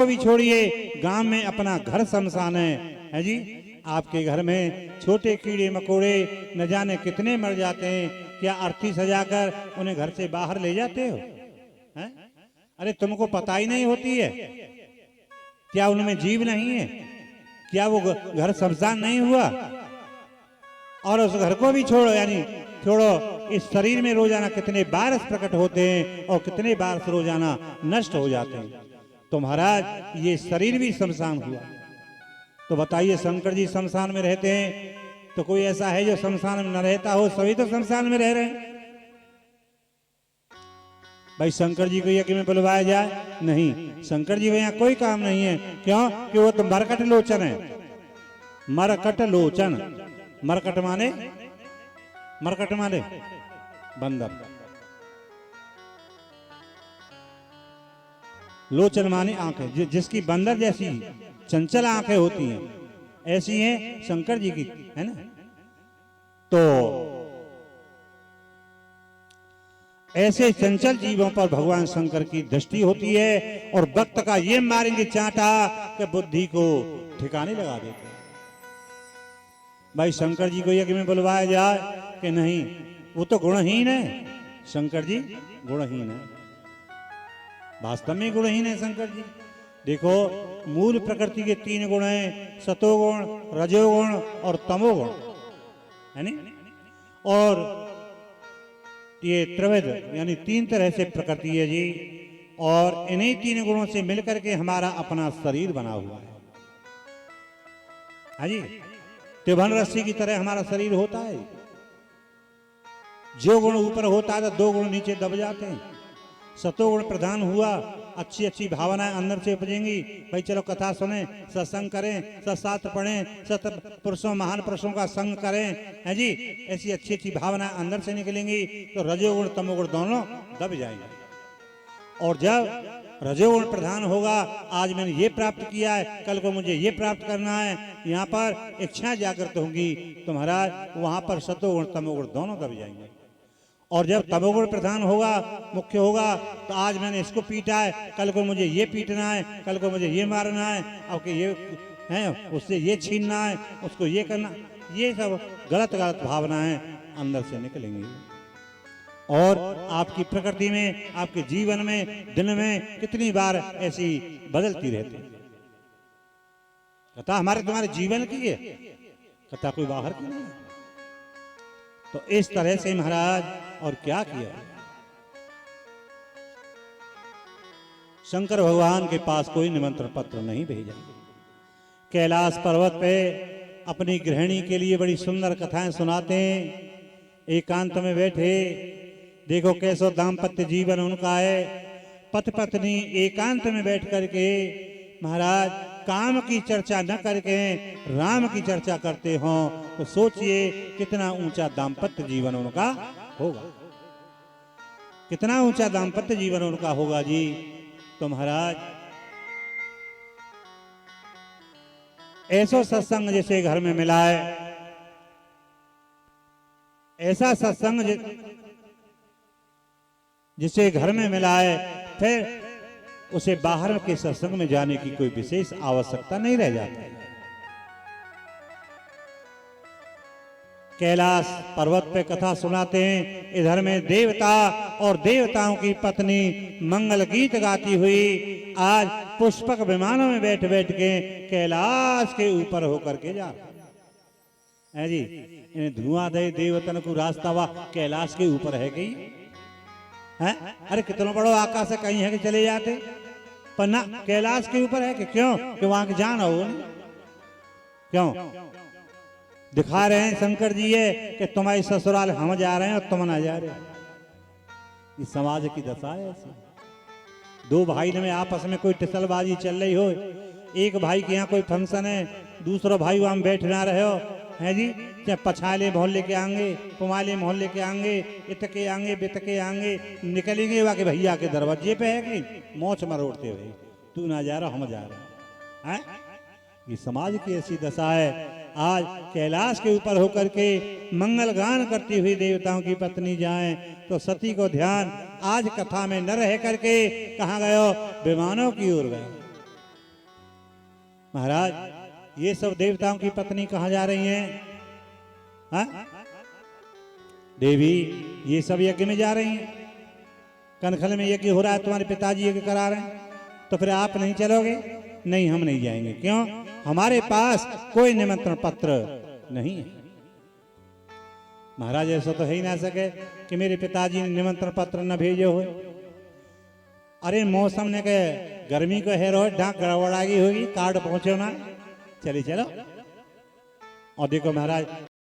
को भी छोड़िए, गांव में अपना घर शमशान है जी। आपके घर में छोटे कीड़े मकोड़े न जाने कितने मर जाते हैं, क्या अर्थी सजाकर उन्हें घर से बाहर ले जाते हो हैं? अरे तुमको पता ही नहीं होती है क्या उनमें जीव नहीं है? क्या वो घर शमशान नहीं हुआ? और उस घर को भी छोड़ो, यानी छोड़ो, इस शरीर में रोजाना कितने वायरस प्रकट होते हैं और कितने वायरस रोजाना नष्ट हो जाते हैं। तो महाराज ये शरीर भी शमशान हुआ। तो बताइए, शंकर जी शमशान में रहते हैं तो कोई ऐसा है जो शमशान में न रहता हो? सभी तो शमशान में रह रहे हैं। भाई शंकर जी को यज्ञ में बुलवाया जाए? नहीं, शंकर जी को यहाँ कोई काम नहीं है। क्यों? कि वो तो मरकट लोचन है। मरकट लोचन, मरकट माने, मरकट माने बंदर, लोचन माने आंखें, जिसकी बंदर जैसी चंचल आंखें होती हैं, ऐसी हैं शंकर जी की, है ना? तो ऐसे चंचल जीवों पर भगवान शंकर की दृष्टि होती है और भक्त का ये मारेंगे चांटा कि बुद्धि को ठिकाने लगा देते हैं। भाई शंकर जी को यज्ञ में बुलवाया जाए कि नहीं? वो तो गुणहीन है। शंकर जी गुणहीन है, वास्तव में गुणहीन है शंकर जी। देखो, मूल प्रकृति के 3 गुण हैं, सतोगुण, रजोगुण और तमोगुण, है नी? और ये त्रिविध यानी 3 तरह से प्रकृति है जी। और इन्हीं 3 गुणों से मिलकर के हमारा अपना शरीर बना हुआ है। हाँ जी, त्रिभुवन रस्सी की तरह हमारा शरीर होता है। जो गुण ऊपर होता है तो 2 गुण नीचे दब जाते हैं। सतोगुण प्रधान हुआ, अच्छी अच्छी भावनाएं अंदर से उपजेंगी। भाई चलो कथा सुने, सत्संग करें, सत्शास्त्र पढ़ें, सत पुरुषों महान पुरुषों का संग करें, है जी। ऐसी अच्छी अच्छी भावनाएं अंदर से निकलेंगी तो रजोगुण तमोगुण दोनों दब जाएंगे। और जब रजोगुण प्रधान होगा, आज मैंने ये प्राप्त किया है, कल को मुझे ये प्राप्त करना है, यहाँ पर इच्छा जागृत होंगी, तो महाराज वहां पर सतोगुण तमोगुण दोनों दब जाएंगे। और जब तमोगुण प्रधान होगा, मुख्य होगा, तो आज मैंने इसको पीटा है, कल को मुझे ये पीटना है, कल को मुझे ये मारना है, अब के ये है उससे ये छीनना है, उसको ये करना, ये सब गलत गलत भावनाएं अंदर से निकलेंगी। और आपकी प्रकृति में, आपके जीवन में, दिन में कितनी बार ऐसी बदलती रहती है। कथा हमारे तुम्हारे जीवन की है, कथा कोई बाहर की नहीं है। तो इस तरह से महाराज और क्या किया, शंकर भगवान के पास कोई निमंत्रण पत्र नहीं भेजा। कैलाश पर्वत पे अपनी गृहिणी के लिए बड़ी सुंदर कथाएं सुनाते हैं। एकांत में बैठे, देखो कैसो दाम्पत्य जीवन उनका है। पति पत्नी एकांत में बैठ करके महाराज काम की चर्चा न करके राम की चर्चा करते हो, तो सोचिए कितना ऊंचा दाम्पत्य जीवन उनका होगा, कितना ऊंचा दाम्पत्य जीवन उनका होगा जी। तो महाराज ऐसा सत्संग जैसे घर में मिला है, ऐसा सत्संग जिसे घर में मिला है, फिर उसे बाहर के सत्संग में जाने की कोई विशेष आवश्यकता नहीं रह जाती। कैलाश पर्वत पे कथा सुनाते हैं, इधर में देवता और देवताओं की पत्नी मंगल गीत गाती हुई आज पुष्पक विमानों में बैठ बैठ के कैलाश के ऊपर होकर के जा रहे हैं जी। इन्हें धुआं दे देवतन को रास्ता वा कैलाश के ऊपर है गई है। अरे कितना बड़ो आकाश है, कहीं है कि चले जाते, पर ना कैलाश के ऊपर है कि क्यों? कि वहां की जान हो, क्यों दिखा रहे हैं शंकर जी ये कि तुम्हारी ससुराल हम जा रहे हैं और तुम ना जा रहे। ये समाज की दशा है ऐसी। 2 भाई में आपस में कोई टिसलबाजी चल रही हो, एक भाई के यहाँ कोई फंक्शन है, दूसरा भाई वहां बैठ ना रहे हो, है जी। चाहे पछाले मोहल्ले के आंगे, पुमाले मोहल्ले के आंगे, इतके आंगे बितके आंगे निकलेंगे, वाके भैया के दरवाजे पे है कि मोच मरोड़ते हुए, तू ना जा रहा हम जा रहे हैं। ये समाज की ऐसी दशा है। आज कैलाश के ऊपर होकर के मंगल गान करती हुई देवताओं की पत्नी जाए तो सती को ध्यान आज कथा में न रह करके कहाँ गए? विमानों की ओर गए। महाराज ये सब देवताओं की पत्नी कहाँ जा रही हैं? हाँ? देवी ये सब यज्ञ में जा रही हैं, कनखल में यज्ञ हो रहा है, तुम्हारे पिताजी यज्ञ करा रहे हैं, तो फिर आप नहीं चलोगे? नहीं, हम नहीं जाएंगे। क्यों? हमारे पास कोई निमंत्रण पत्र नहीं है। महाराज ऐसा तो है ही ना सके कि मेरे पिताजी ने निमंत्रण पत्र न भेजे हो। अरे मौसम ने कहे गर्मी को है, रोज ढाक गड़बड़ा गई होगी, कार्ड पहुंचो ना, चली चलो। और देखो महाराज